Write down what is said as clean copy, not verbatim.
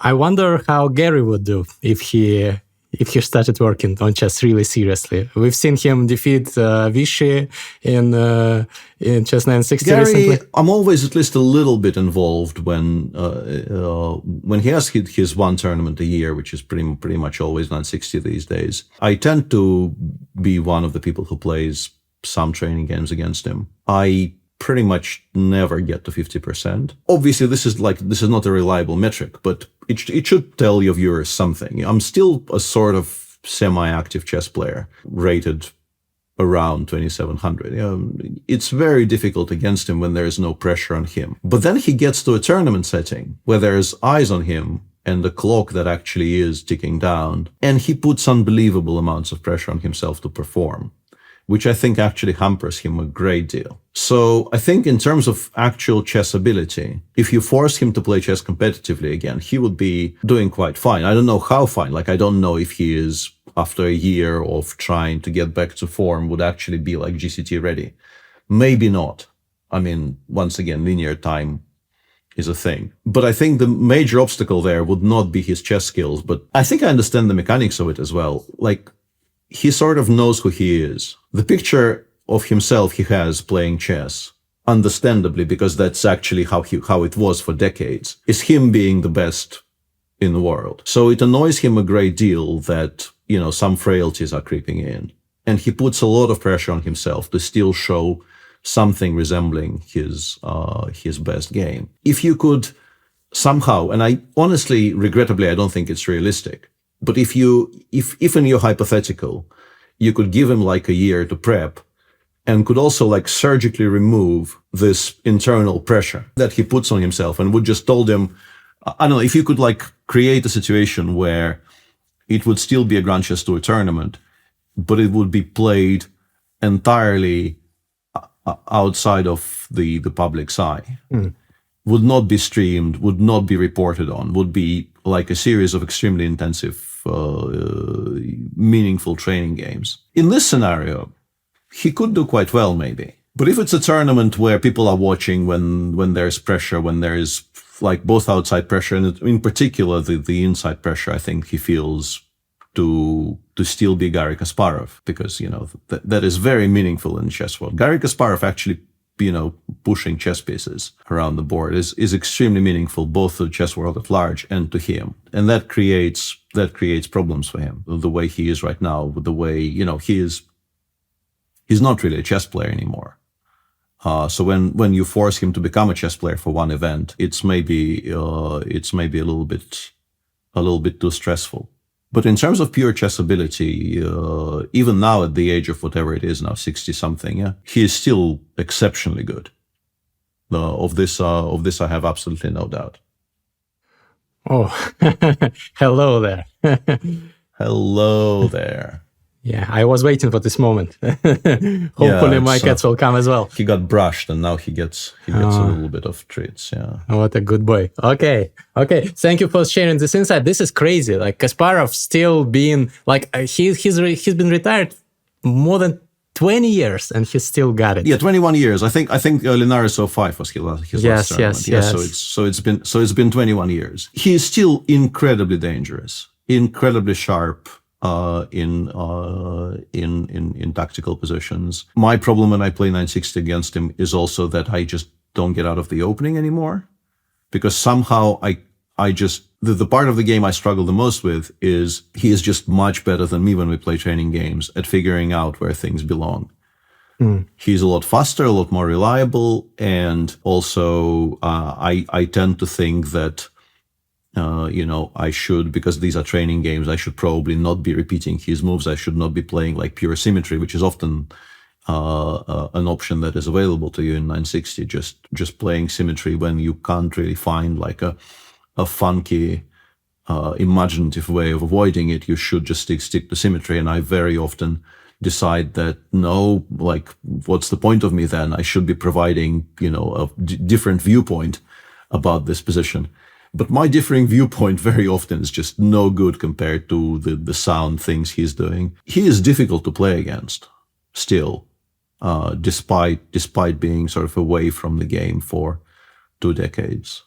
I wonder how Garry would do if he started working on chess really seriously. We've seen him defeat Vichy in Chess 960 recently. I'm always at least a little bit involved when he has his one tournament a year, which is pretty much always 960 these days. I tend to be one of the people who plays some training games against him. I pretty much never get to 50%. Obviously, this is not a reliable metric, but it should tell your viewers something. I'm still a sort of semi-active chess player, rated around 2700. It's very difficult against him when there is no pressure on him. But then he gets to a tournament setting where there's eyes on him and a clock that actually is ticking down, and he puts unbelievable amounts of pressure on himself to perform, which I think actually hampers him a great deal. So I think in terms of actual chess ability, if you force him to play chess competitively again, he would be doing quite fine. I don't know how fine. I don't know if he is, after a year of trying to get back to form, would actually be GCT ready. Maybe not. I mean, once again, linear time is a thing. But I think the major obstacle there would not be his chess skills, but I think I understand the mechanics of it as well. He sort of knows who he is. The picture of himself he has playing chess, understandably, because that's actually how it was for decades, is him being the best in the world. So it annoys him a great deal that, some frailties are creeping in. And he puts a lot of pressure on himself to still show something resembling his best game. If you could somehow, and I honestly, regrettably, I don't think it's realistic, but if in your hypothetical, you could give him a year to prep and could also surgically remove this internal pressure that he puts on himself and would just told him, I don't know, if you could create a situation where it would still be a Grand Chess Tour tournament, but it would be played entirely outside of the public's eye, would not be streamed, would not be reported on, would be a series of extremely intensive meaningful training games. In this scenario, he could do quite well, maybe. But if it's a tournament where people are watching when there's pressure, when there is both outside pressure and in particular the inside pressure, I think he feels to still be Garry Kasparov, because that is very meaningful in the chess world. Garry Kasparov actually pushing chess pieces around the board is extremely meaningful, both to the chess world at large and to him. And that creates problems for him, the way he is right now, with the way, he's not really a chess player anymore. So when you force him to become a chess player for one event, it's maybe a little bit too stressful. But in terms of pure chess ability, even now at the age of whatever it is now, 60 something, he is still exceptionally good. Of this I have absolutely no doubt. Oh, hello there. Hello there. Yeah, I was waiting for this moment. Hopefully my cats will come as well. He got brushed and now he gets a little bit of treats, yeah. What a good boy. Okay. Thank you for sharing this insight. This is crazy. Kasparov still being, he's been retired more than 20 years and he's still got it. Yeah, 21 years. I think Linares 05 was his last tournament. Yes. So it's been 21 years. He is still incredibly dangerous, incredibly sharp, in tactical positions. My problem when I play 960 against him is also that I just don't get out of the opening anymore, because somehow I just, the part of the game I struggle the most with is he is just much better than me when we play training games at figuring out where things belong. He's a lot faster, a lot more reliable, and also I tend to think that I should, because these are training games, I should probably not be repeating his moves. I should not be playing pure symmetry, which is often an option that is available to you in 960. Just playing symmetry when you can't really find a funky, imaginative way of avoiding it. You should just stick to symmetry. And I very often decide that no, what's the point of me then? I should be providing, a different viewpoint about this position. But my differing viewpoint very often is just no good compared to the sound things he's doing. He is difficult to play against still, despite being sort of away from the game for 2 decades.